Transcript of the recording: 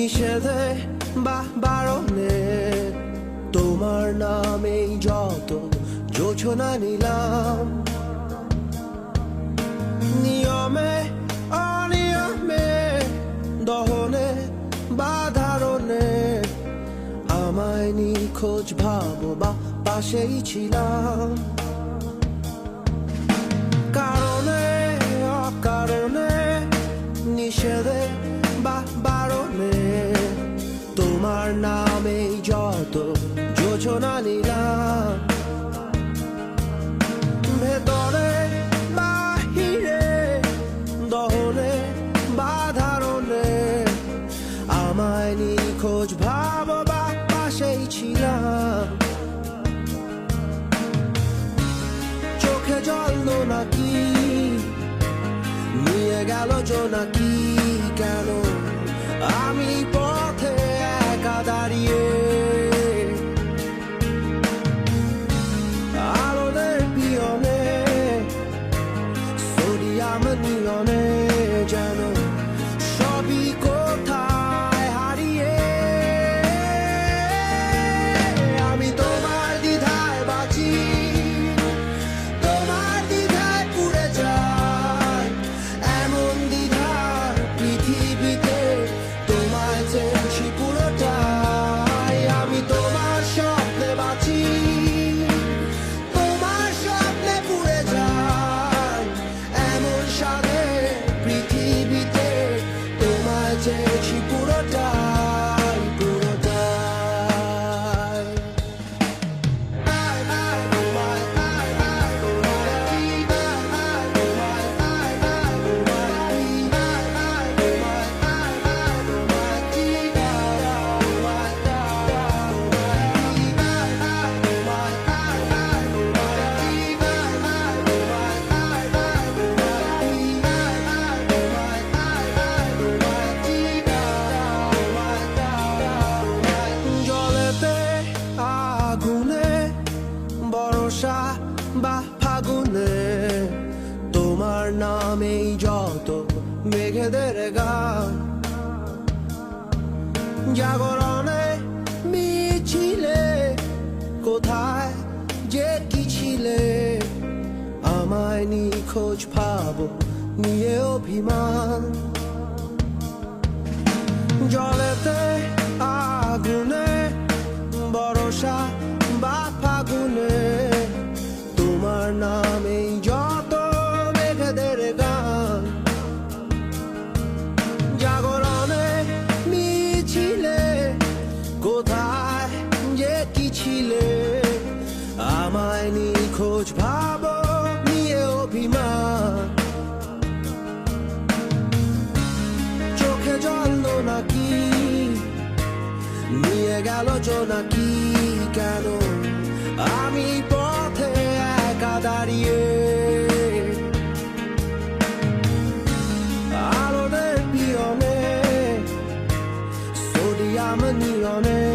নিষেধে বারণে তোমার নামেই যত যোছনা নিলাম নিয়মে অনিয়মে দহনে বাধারণে আমায় নিখোঁজ ভাবো বা পাশেই ছিলাম কারণে অকারণে নিষেধে বারণে তোমার নামেই যত যোছনা নিলাম ভেতরে বাহিরে দহনে বাধারণে আমায় নিখোঁজ ভাবো বা পাশেই ছিলাম চোখে জল নাকি নিয়ে গেল জোনাকি কেন আমি পথে একা দাঁড়িয়ে আলোদের পিয়নে সোডিয়াম নিয়নে যেন সবই কোথায় হারিয়ে আমি তোমার দ্বিধায় বাঁচি তোমার দ্বিধায় পুড়ে যাই এমন দ্বিধার পৃথিবীতে তোমায় চেয়েছি পুরোটাই আমি তোমার স্বপ্নে বাঁচি তোমার স্বপ্নে পুড়ে যাই এমন সাথে পৃথিবীতে তোমায় চেয়েছি পুরোটাই পুরোটাই জলেতে আগুনে বর্ষা বা ফাগুনে তোমার নামেই যত মেঘেদের গান জাগরণে মিছিলে কোথায় যে কি ছিলে আমায় নিখোঁজ ভাবো নিয়ে অভিমান জলেতে আগুনে বর্ষা বা ফাগুনে তোমার নামেই যত মেঘেদের গান জাগরণে মিছিলে কোথায় যে কি ছিলে আমায় নিখোঁজ ভাবো নিয়ে অভিমান চোখে জল নাকি নিয়ে গেল জোনাকি কেন আমি পথে একা দাঁড়িয়ে আলোদের পিয়নে সোডিয়াম নিয়নে